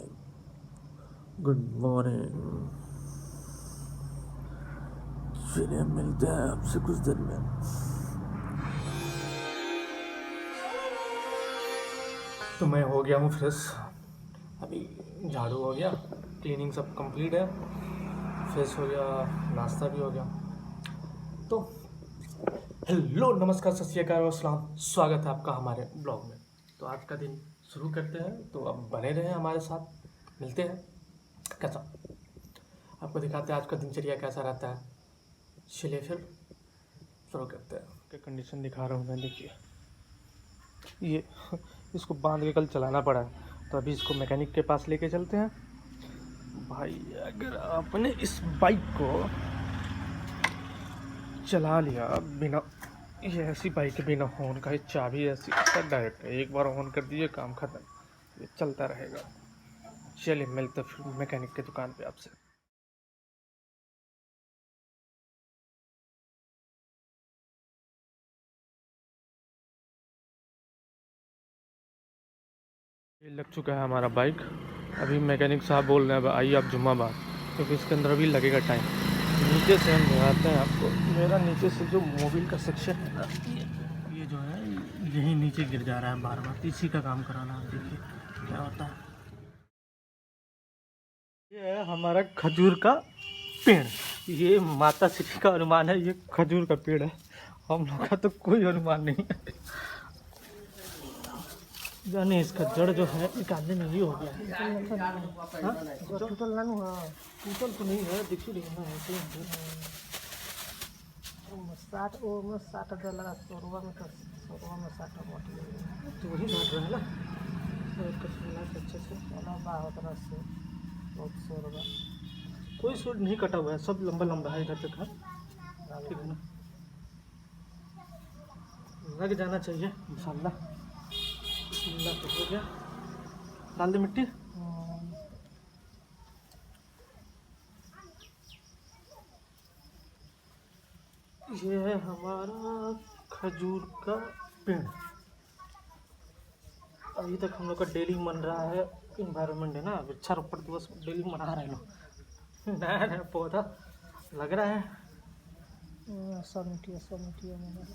Morning, good morning. चलिए मिलते हैं आपसे कुछ देर में। तो मैं हो गया हूँ फ्रेश, अभी झाड़ू हो गया, क्लीनिंग सब कंप्लीट है, फ्रेश हो गया, नाश्ता भी हो गया। तो हेलो, नमस्कार, सत श्री अकाल और सलाम, स्वागत है आपका हमारे ब्लॉग में। तो आज का दिन शुरू करते हैं, तो अब बने रहें हमारे साथ, मिलते हैं कैसा, आपको दिखाते हैं आज का दिनचर्या कैसा रहता है। चलिए फिर शुरू करते हैं। क्या कंडीशन दिखा रहा हूँ मैं, देखिए ये इसको बांध के कल चलाना पड़ा है, तो अभी इसको मैकेनिक के पास लेके चलते हैं। भाई अगर आपने इस बाइक को चला लिया बिना, ये ऐसी बाइक है बिना हॉर्न का, ये चाबी ऐसी डायरेक्ट है, एक बार ऑन कर दीजिए काम खत्म, ये चलता रहेगा। चलिए मिलते फिर मैकेनिक की दुकान पे आपसे। ये लग चुका है हमारा बाइक, अभी मैकेनिक साहब बोल रहे हैं आइए आप जुम्माबाद, क्योंकि इसके अंदर अभी लगेगा टाइम। नीचे से हम दिखाते हैं आपको, मेरा नीचे से जो मोबिल का सेक्शन है ना, ये जो है यही नीचे गिर जा रहा है बार बार, इसी का काम कराना है, देखिए क्या होता है। ये है हमारा खजूर का पेड़, ये माता श्री का अनुमान है, ये खजूर का पेड़ है, हम लोग का तो कोई अनुमान नहीं है। जाने इसका जड़ जो है निकालने में ये हो गया है। टोटल नानू, हाँ टोटल तो नहीं है, देखिए देखना है 60 में 60,000 लगा, 100 में तो 100 में 60 तो वही बांट रहा है ना, अच्छे से उतना से 100 कोई सूट नहीं कटा हुआ है, सब लंबा लंबा है इधर तक है, ठीक है ना, लग जाना चाहिए इंशाल्लाह। तो हो गया, डाल दे मिट्टी। ये है हमारा खजूर का पेड़, अभी तक हम लोग का डेली मन रहा है, इन्वायरमेंट है ना, वृक्षारोपण दिवस डेली मना रहे हैं लोग। नया नया पौधा लग रहा है, सब मिट्टी हो गया।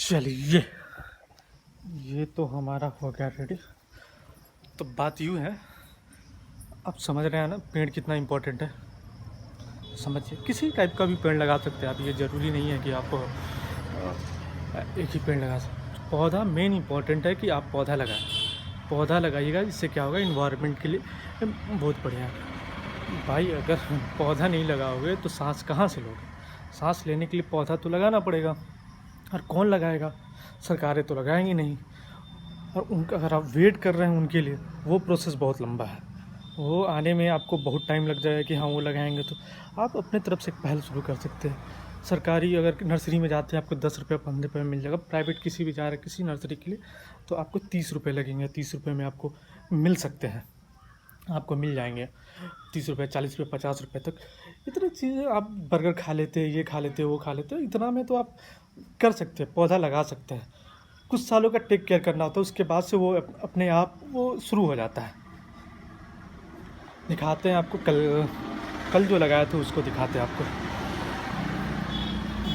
चलिए ये तो हमारा हो गया रेडी। तो बात यूँ है, आप समझ रहे हैं ना पेड़ कितना इम्पोर्टेंट है, समझिए किसी टाइप का भी पेड़ लगा सकते हैं आप, ये ज़रूरी नहीं है कि आप एक ही पेड़ लगा सकते। पौधा मेन इम्पोर्टेंट है कि आप पौधा लगाएं, पौधा लगाइएगा, इससे क्या होगा इन्वायरमेंट के लिए बहुत बढ़िया है। भाई अगर पौधा नहीं लगाओगे तो सांस कहाँ से लोगे, सांस लेने के लिए पौधा तो लगाना पड़ेगा, और कौन लगाएगा, सरकारें तो लगाएंगी नहीं, और उनका अगर आप वेट कर रहे हैं उनके लिए, वो प्रोसेस बहुत लंबा है, वो आने में आपको बहुत टाइम लग जाएगा कि हाँ वो लगाएंगे। तो आप अपने तरफ से एक पहल शुरू कर सकते हैं। सरकारी अगर नर्सरी में जाते हैं आपको 10 रुपये 15 रुपये में मिल जाएगा, प्राइवेट किसी भी जा रहे हैं किसी नर्सरी के लिए तो आपको 30 रुपये लगेंगे, 30 रुपये में आपको मिल सकते हैं, आपको मिल जाएंगे 30 रुपये 40 रुपये 50 रुपये तक। इतनी चीज़ें आप बर्गर खा लेते हैं, ये खा लेते हैं, वो खा लेते हैं, इतना में तो आप कर सकते हैं, पौधा लगा सकते हैं। कुछ सालों का टेक केयर करना होता है, उसके बाद से वो अपने आप वो शुरू हो जाता है। दिखाते हैं आपको, कल जो लगाया था उसको दिखाते हैं आपको।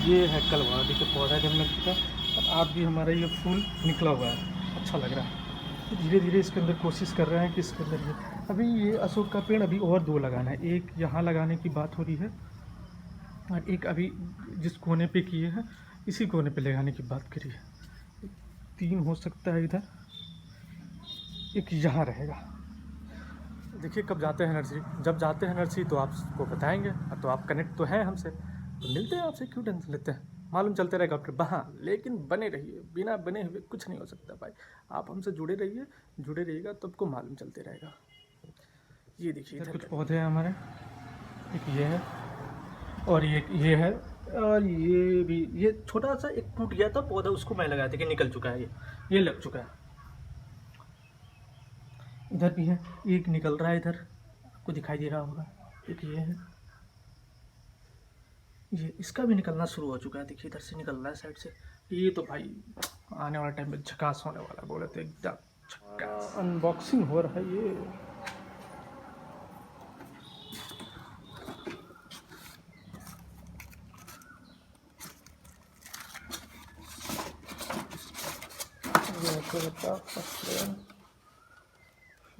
ये है कल वाला, देखिए पौधा जब लग चुका है, और आप भी हमारा ये फूल निकला हुआ है, अच्छा लग रहा है। तो धीरे धीरे इसके अंदर कोशिश कर रहे हैं कि इसके अंदर ये अभी ये अशोक का पेड़ अभी और 2 लगाना है, एक यहाँ लगाने की बात हो रही है, और एक अभी जिस कोने पे किए हैं इसी कोने पे लगाने की बात करी है, 3 हो सकता है इधर, एक यहाँ रहेगा। देखिए कब जाते हैं नर्सरी, जब जाते हैं नर्सरी तो आपको बताएंगे। तो आप कनेक्ट तो हैं हमसे, तो मिलते हैं आपसे, क्यों टेंशन लेते हैं, मालूम चलते रहेगा आपके बहाँ। लेकिन बने रहिए, बिना बने हुए कुछ नहीं हो सकता भाई। आप हमसे जुड़े रहिए, जुड़े रहिएगा तो आपको मालूम चलते रहेगा। ये देखिए इधर कुछ पौधे हैं हमारे, एक ये है और ये है, और ये भी, ये छोटा सा एक टूट गया था पौधा, उसको मैं लगाया था कि निकल चुका है, ये लग चुका है। इधर भी है, एक निकल रहा है इधर, आपको दिखाई दे रहा होगा। एक ये है, ये इसका भी निकलना शुरू हो चुका है, देखिए इधर से निकल रहा है साइड से। ये तो भाई आने वाला टाइम में झकास होने वाला, बोले तो एकदम झकास। अनबॉक्सिंग हो रहा है ये।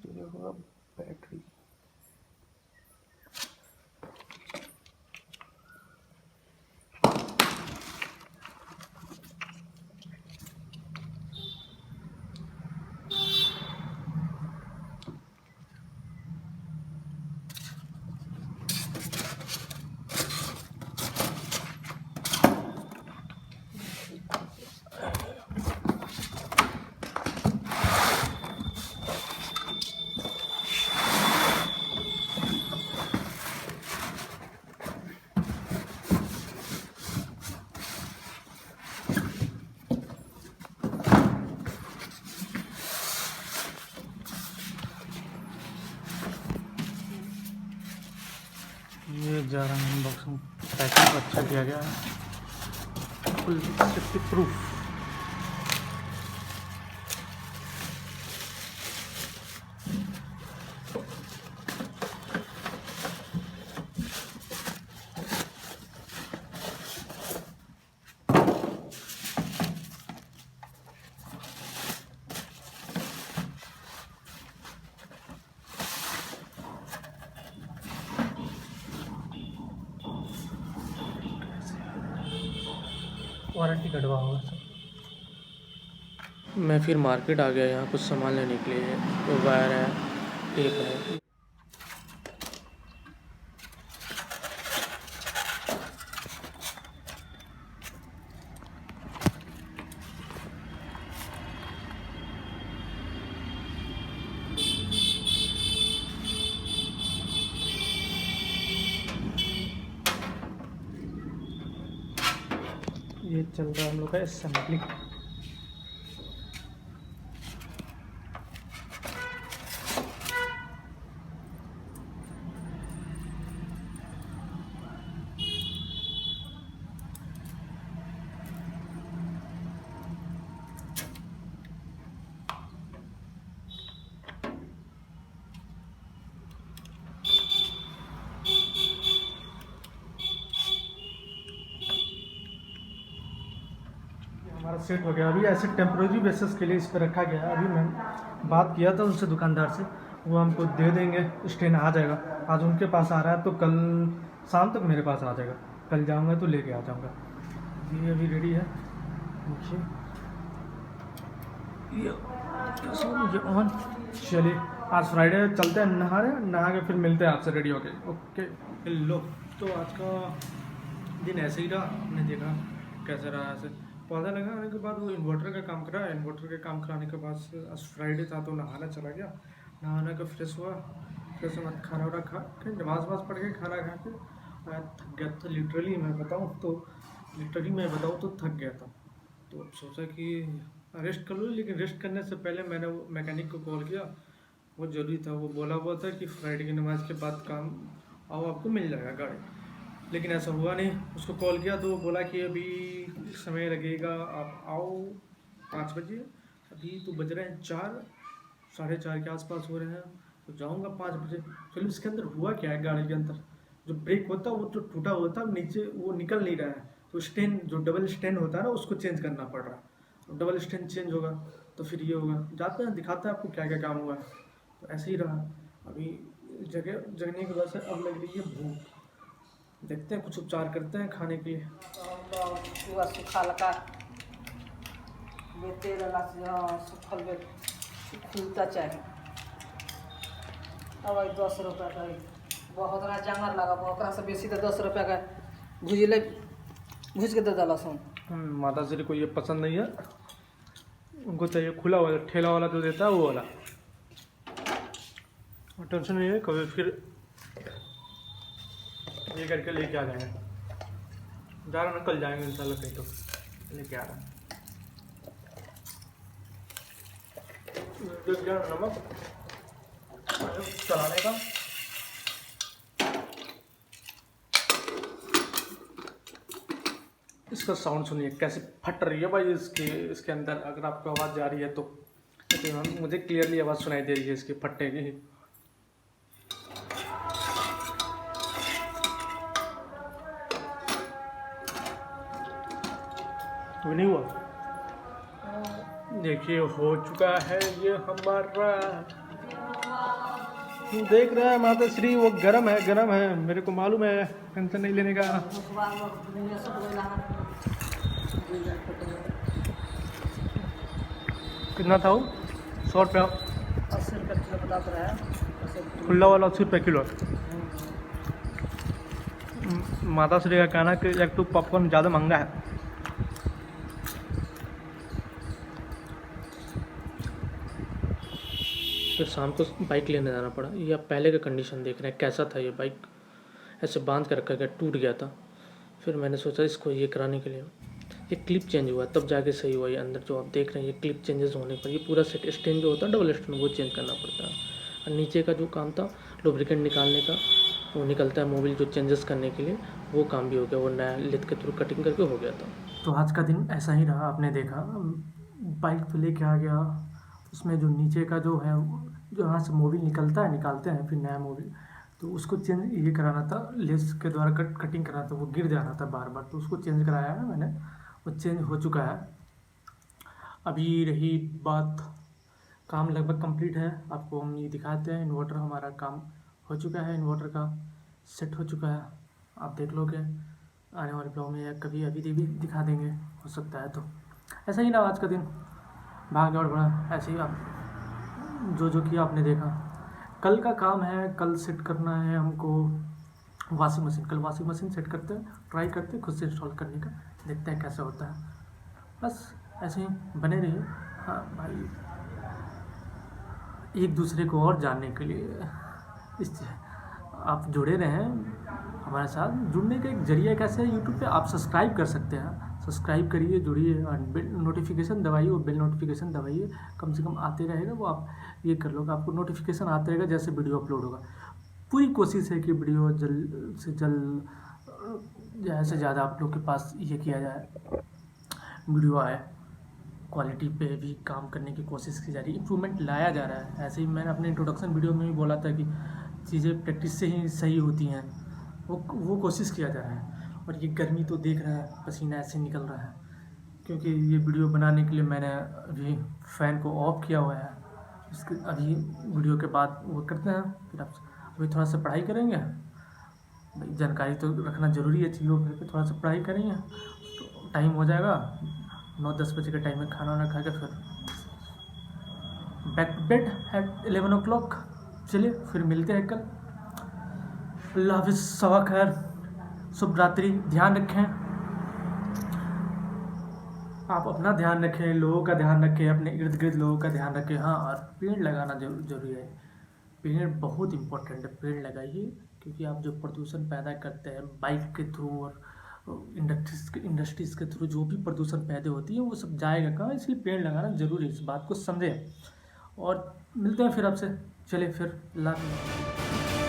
ये होगा बैटरी। ये जा रहा है अनबॉक्सिंग, पैकिंग अच्छा किया गया है, फुल सेफ्टी प्रूफ। वारंटी कटवा होगा सब। मैं फिर मार्केट आ गया यहाँ कुछ सामान लेने के लिए, तो वायर है, टेप है। ये चल रहा है हम लोग का असेंबली। हमारा सेट हो गया। अभी ऐसे टेम्प्रोरी बेसिस के लिए इस पर रखा गया है। अभी मैं बात किया था उनसे, दुकानदार से, वो हमको दे देंगे, स्टैंड आ जाएगा। आज उनके पास आ रहा है तो कल शाम तक मेरे पास आ जाएगा, कल जाऊंगा तो लेके आ जाऊंगा। ये अभी रेडी है, देखिए ये ऑन। चलिए आज फ्राइडे, चलते हैं नहा रहे, नहा के फिर मिलते हैं आपसे रेडी होके। ओके लो, तो आज का दिन ऐसे ही रहा, आपने देखा कैसे रहा। ऐसे पौधा लगाने के बाद वो इन्वर्टर का काम करा, इन्वर्टर के काम कराने के बाद आज फ्राइडे था तो नहाना चला गया। नहाना का फ्रेश हुआ, फ्रेश होना, खाना वाना खा के, नमाज वमाज पढ़ के, खाना खा के थक गया था। लिटरली मैं बताऊँ तो थक गया था। तो अब सोचा कि रेस्ट कर लूँ, लेकिन रेस्ट करने से पहले मैंने वो मैकेनिक को कॉल किया, वो ज़रूरी था। वो बोला हुआ था कि फ्राइडे की नमाज़ के बाद काम आओ, आपको मिल जाएगा गाड़ी। लेकिन ऐसा हुआ नहीं। उसको कॉल किया तो वो बोला कि अभी समय लगेगा, आप आओ 5 बजे। अभी तो बज रहे हैं 4, 4:30 के आसपास हो रहे हैं, तो जाऊंगा 5 बजे। चलो इसके अंदर हुआ क्या है, गाड़ी के अंदर जो ब्रेक होता है वो तो टूटा होता है नीचे, वो निकल नहीं रहा है। तो स्टैंड, जो डबल स्टैंड होता है ना, उसको चेंज करना पड़ रहा है। डबल स्टैंड चेंज होगा तो फिर ये होगा। जाते हैं, दिखाते हैं आपको क्या क्या काम हुआ है। तो ऐसे ही रहा। अभी जगने की वजह से अब लग रही है भूख। देखते हैं, कुछ उपचार करते हैं खाने के लिए। सुखल खुलता चाहिए। अब 10 रुपये का बहुत ना चांगर लगा ओकरा से बेसी तो 10 रुपये का भुजिले भूज के दे दला सुन। माता श्री को ये पसंद नहीं है, उनको चाहिए खुला वाला ठेला वाला जो देता है वो वाला। और टेंशन नहीं है, कभी फिर ये करके लेके आ जाएंगे। जा रहा ना, कल जाएंगे इंशाल्लाह कहीं तो लेके आ रहा है। नमक चलाने का इसका साउंड सुनिए कैसे फट रही है भाई इसके अंदर। अगर आपको आवाज़ जा रही है तो मुझे क्लियरली आवाज़ सुनाई दे रही है इसकी फटने की। तो नहीं हुआ, देखिए हो चुका है ये हमारा। देख रहे हैं माता श्री, वो गरम है मेरे को मालूम है, टेंशन नहीं लेने का। कितना था वो? 100 रुपया 80 रुपये किलो बता रहा है। खुला वाला 80 रुपये किलो। माता श्री का कहना कि एक तो पॉपकॉर्न ज़्यादा महंगा है। फिर शाम को बाइक लेने जाना पड़ा। ये आप पहले का कंडीशन देख रहे हैं कैसा था। ये बाइक ऐसे बांध कर रखा गया, टूट गया था। फिर मैंने सोचा इसको ये कराने के लिए ये क्लिप चेंज हुआ तब जाके सही हुआ। ये अंदर जो आप देख रहे हैं ये क्लिप चेंजेस होने पर ये पूरा सेट स्टैंड जो होता है डबल स्टैंड वो चेंज करना पड़ता है। और नीचे का जो काम था लुब्रिकेंट निकालने का वो निकलता है मोबिल जो चेंजेस करने के लिए, वो काम भी हो गया। वो नया लेथ के थ्रू कटिंग करके हो गया था। तो आज का दिन ऐसा ही रहा। आपने देखा बाइक पे लेके आ गया, उसमें जो नीचे का जो है जो यहाँ से मोबिल निकालते हैं फिर नया मोबिल, तो उसको चेंज ये कराना था, लेस के द्वारा कटिंग कराना था, वो गिर जा रहा था बार बार, तो उसको चेंज कराया है मैंने, वो चेंज हो चुका है। अभी रही बात, काम लगभग कंप्लीट है। आपको हम ये दिखाते हैं, इन्वर्टर हमारा काम हो चुका है, इन्वर्टर का सेट हो चुका है। आप देख लोगे आने वाले ब्लॉग में या कभी अभी भी दिखा देंगे, हो सकता है। तो ऐसा ही ना आज का दिन, भाग दौड़ बड़ा ऐसे ही आप जो किया आपने देखा। कल का काम है, कल सेट करना है हमको वॉशिंग मशीन। कल वॉशिंग मशीन सेट करते हैं, ट्राई करते हैं खुद से इंस्टॉल करने का, देखते हैं कैसा होता है। बस ऐसे ही बने रहिए। हाँ भाई, एक दूसरे को और जानने के लिए इस आप जुड़े रहें हमारे साथ। जुड़ने का एक जरिया कैसे है, यूट्यूब पे आप सब्सक्राइब कर सकते हैं। सब्सक्राइब करिए, जुड़िए और बेल नोटिफिकेशन दबाइए, वो बेल नोटिफिकेशन दबाइए, कम से कम आते रहेगा। वो आप ये कर लोगे, आपको नोटिफिकेशन आते रहेगा जैसे वीडियो अपलोड होगा। पूरी कोशिश है कि वीडियो जल्द से जल्द ज़्यादा से ज़्यादा आप लोग के पास ये किया जाए, वीडियो आए। क्वालिटी पे भी काम करने की कोशिश की जा रही है, इम्प्रूवमेंट लाया जा रहा है। ऐसे ही मैंने अपने इंट्रोडक्शन वीडियो में भी बोला था कि चीज़ें प्रैक्टिस से ही सही होती हैं, वो कोशिश किया जा रहा है। और ये गर्मी तो देख रहा है, पसीना ऐसे निकल रहा है, क्योंकि ये वीडियो बनाने के लिए मैंने अभी फ़ैन को ऑफ किया हुआ है। इसके अभी वीडियो के बाद वो करते हैं, फिर आप अभी थोड़ा सा पढ़ाई करेंगे। भाई जानकारी तो रखना ज़रूरी है चीज़ों पर, थोड़ा सा पढ़ाई करेंगे तो टाइम हो जाएगा। 9-10 बजे के टाइम में खाना वाना खा के फिर back to bed at 11 o'clock। चलिए फिर मिलते हैं कल। अल्लाह हाफिज़, सवा खैर, शुभ रात्रि। ध्यान रखें, आप अपना ध्यान रखें, लोगों का ध्यान रखें, अपने इर्द गिर्द लोगों का ध्यान रखें। हाँ, और पेड़ लगाना जरूरी है। पेड़ बहुत इम्पोर्टेंट है, पेड़ लगाइए, क्योंकि आप जो प्रदूषण पैदा करते हैं बाइक के थ्रू और इंडस्ट्रीज़ के थ्रू जो भी प्रदूषण पैदा होती है वो सब जाएगा कहाँ, इसलिए पेड़ लगाना ज़रूरी है। इस बात को समझें और मिलते हैं फिर आपसे। चलिए फिर, अल्लाह हाफ़िज़।